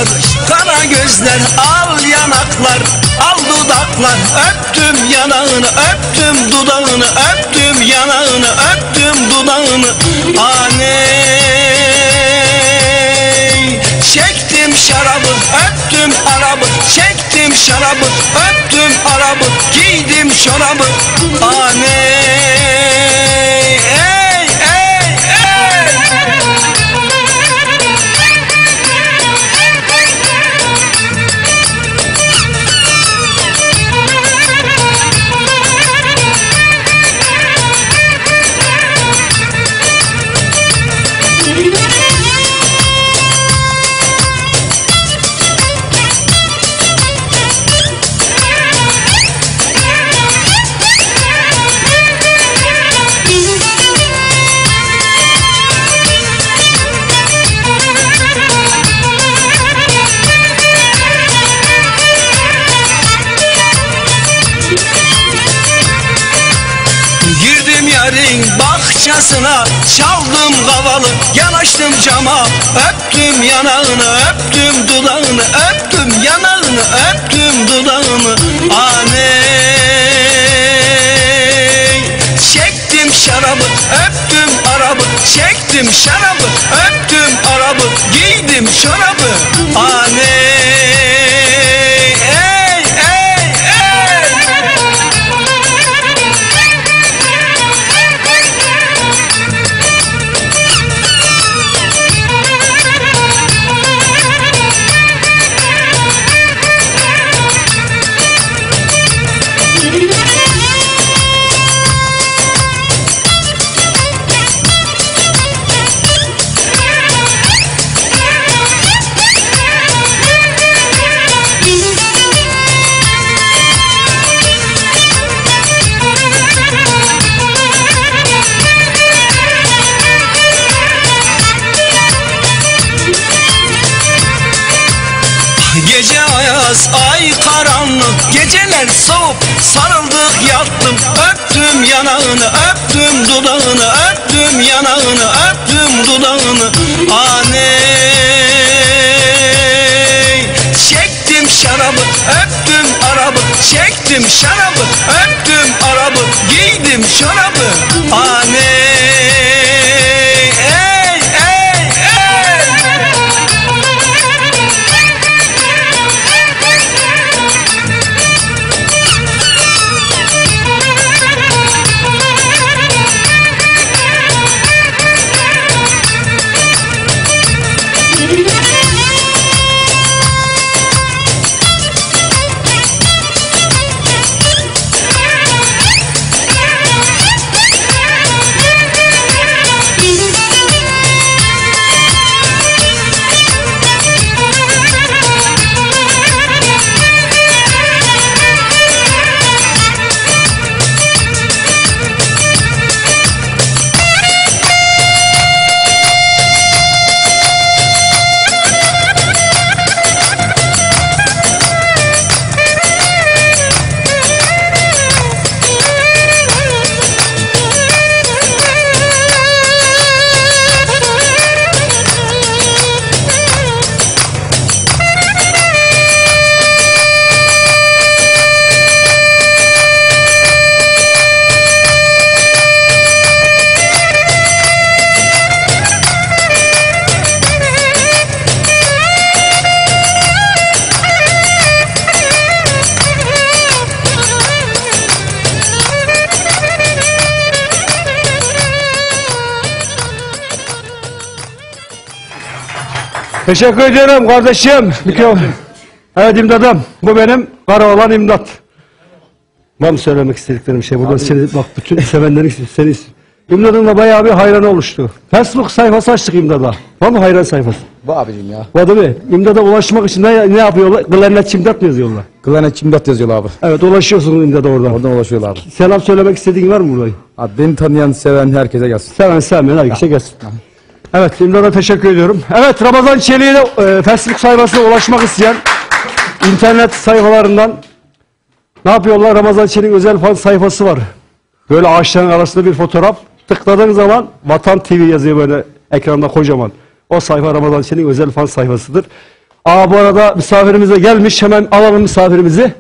kaşlar, kara gözler, al yanaklar, al dudaklar. Öptüm yanağını, öptüm dudağını, öptüm yanağını, öptüm dudağını. Aney, çektim şarabı, öptüm arabı, çektim şarabı, öptüm arabı, giydim çorabı. Aney, ey, ey, ey. Bahçesine çaldım kavalı, yanaştım cama, öptüm yanağını, öptüm dudağını, öptüm yanağını, öptüm dudağını. Aney, çektim şarabı, öptüm arabı, çektim şarabı, öptüm arabı, giydim çorabı. Aney, ey, ey, ey. Gece ayaz, ay karanlık, geceler soğuk, sarıldık yattım. Öptüm yanağını, öptüm dudağını, öptüm yanağını, öptüm dudağını. Aney, çektim şarabı, öptüm arabı, çektim şarabı, öptüm arabı, giydim çorabı. Aney, ey, ey, ey. Teşekkür ederim kardeşim. Evet İmdat'ım. Bu benim Karaoğlan İmdat. Var mı söylemek istediklerim şey? Buradan seni, bak bütün sevenlerin seni İmdat'ın da bayağı bir hayranı oluştu. Facebook sayfası açtık İmdat'a. Var mı hayran sayfası? Var abicim ya. Var değil mi? İmdat'a ulaşmak için ne yapıyorlar? Klarnet İmdat mı yazıyorlar? Klarnet İmdat yazıyorlar abi. Evet, ulaşıyorsun İmdat'a oradan. Oradan ulaşıyorlar abi. Selam söylemek istediğin var mı burayı? Abi beni tanıyan, seven herkese gelsin. Seven sevmeyen herkese gelsin. Evet, İmdat'a teşekkür ediyorum. Evet, Ramazan Çelik'e Facebook sayfasına ulaşmak isteyen internet sayfalarından ne yapıyorlar? Ramazan Çelik'in özel fan sayfası var. Böyle ağaçların arasında bir fotoğraf. Tıkladığın zaman Vatan TV yazıyor böyle ekranda kocaman. O sayfa Ramazan Çelik'in özel fan sayfasıdır. Aa bu arada misafirimiz de gelmiş. Hemen alalım misafirimizi.